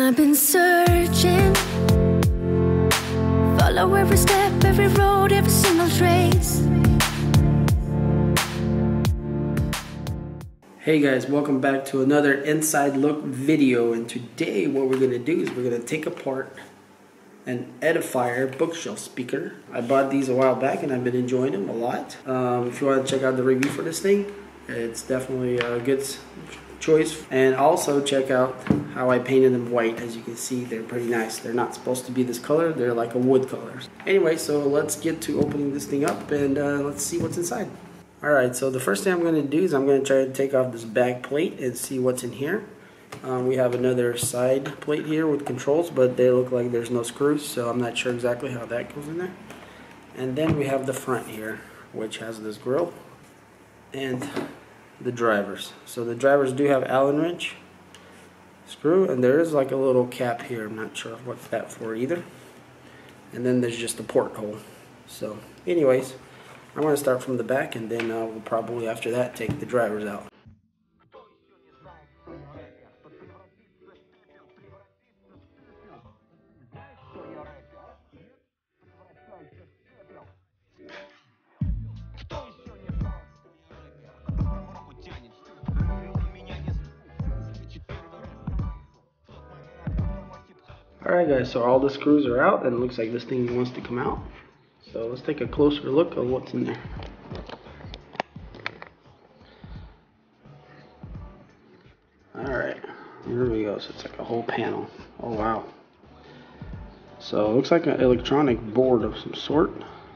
I've been searching, follow every step, every road, every single trace. Hey guys, welcome back to another inside look video, and today what we're going to do is we're going to take apart an Edifier bookshelf speaker. I bought these a while back and I've been enjoying them a lot. If you want to check out the review for this thing, it's definitely a good choice. And also check out how I painted them white. As you can see, they're pretty nice. They're not supposed to be this color, they're like a wood color. Anyway, so let's get to opening this thing up and let's see what's inside. Alright, so the first thing I'm going to do is I'm going to try to take off this back plate and see what's in here. We have another side plate here with controls, but they look like there's no screws, so I'm not sure exactly how that goes in there. And then we have the front here, which has this grill and the drivers. So the drivers do have Allen wrench screw, and there is like a little cap here. I'm not sure what's that for either. And then there's just a porthole. So anyways, I'm going to start from the back, and then we'll probably after that take the drivers out. Alright guys, so all the screws are out and it looks like this thing wants to come out. So let's take a closer look at what's in there. Alright, here we go. So it's like a whole panel. Oh wow. So it looks like an electronic board of some sort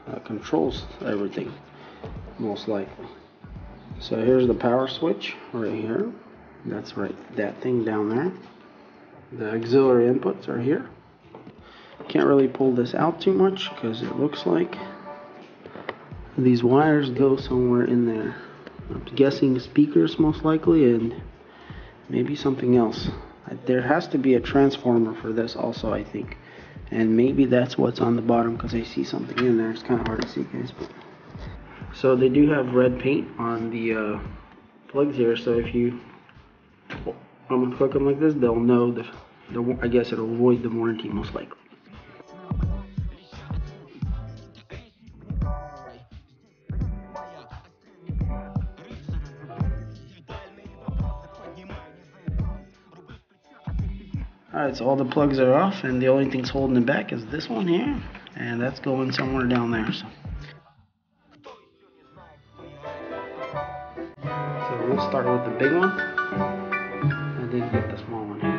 that controls everything, most likely. So here's the power switch right here. That's right, that thing down there. The auxiliary inputs are here. Can't really pull this out too much because it looks like these wires go somewhere in there. I'm guessing speakers most likely, and maybe something else. There has to be a transformer for this also, I think. And maybe that's what's on the bottom, because I see something in there. It's kind of hard to see, guys. So they do have red paint on the plugs here, so if you I'm gonna click them like this, they'll know I guess it'll avoid the warranty most likely. Alright, so all the plugs are off, and the only thing's holding it back is this one here, and that's going somewhere down there. So we'll start with the big one, and then get the small one here.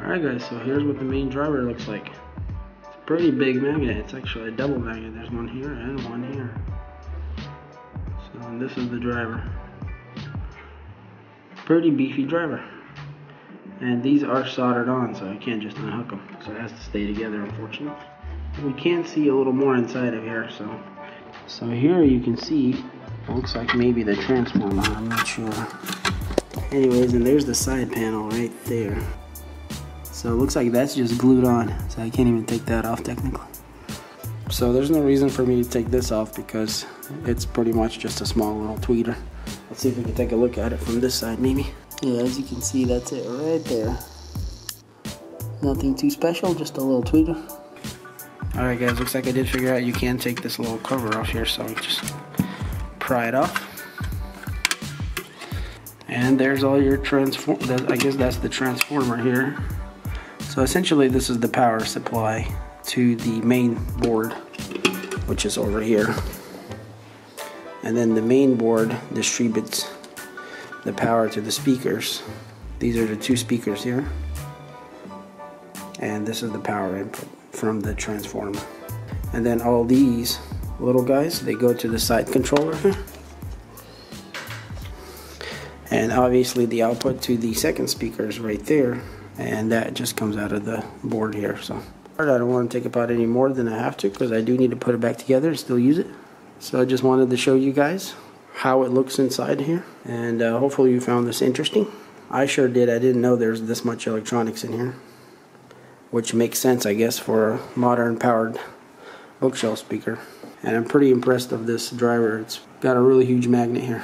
Alright guys, so here's what the main driver looks like. It's a pretty big magnet. It's actually a double magnet. There's one here and one here. So and this is the driver. Pretty beefy driver. And these are soldered on, so I can't just unhook them. So it has to stay together, unfortunately. We can see a little more inside of here. So here you can see, it looks like maybe the transformer. I'm not sure. Anyways, and there's the side panel right there. So it looks like that's just glued on, so I can't even take that off technically. So there's no reason for me to take this off because it's pretty much just a small little tweeter. Let's see if we can take a look at it from this side maybe. Yeah, as you can see, that's it right there. Nothing too special, just a little tweeter. Alright guys, looks like I did figure out you can take this little cover off here, so just pry it off. And there's all your I guess that's the transformer here. So essentially this is the power supply to the main board, which is over here. And then the main board distributes the power to the speakers. These are the two speakers here. And this is the power input from the transformer. And then all these little guys, they go to the side controller here. And obviously the output to the second speaker is right there, and that just comes out of the board here. So I don't want to take apart any more than I have to, because I do need to put it back together and still use it. So I just wanted to show you guys how it looks inside here, and hopefully you found this interesting. I sure did. I didn't know there's this much electronics in here, which makes sense, I guess, for a modern powered bookshelf speaker. And I'm pretty impressed of this driver. It's got a really huge magnet here.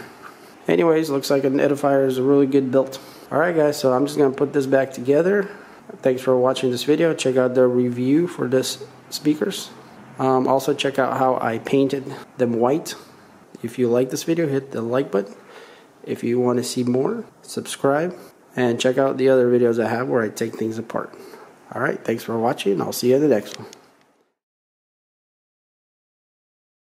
Anyways, looks like an Edifier is a really good built. Alright guys, so I'm just going to put this back together. Thanks for watching this video. Check out the review for this speakers. Also check out how I painted them white. If you like this video, hit the like button. If you want to see more, subscribe. And check out the other videos I have where I take things apart. Alright, thanks for watching. I'll see you in the next one.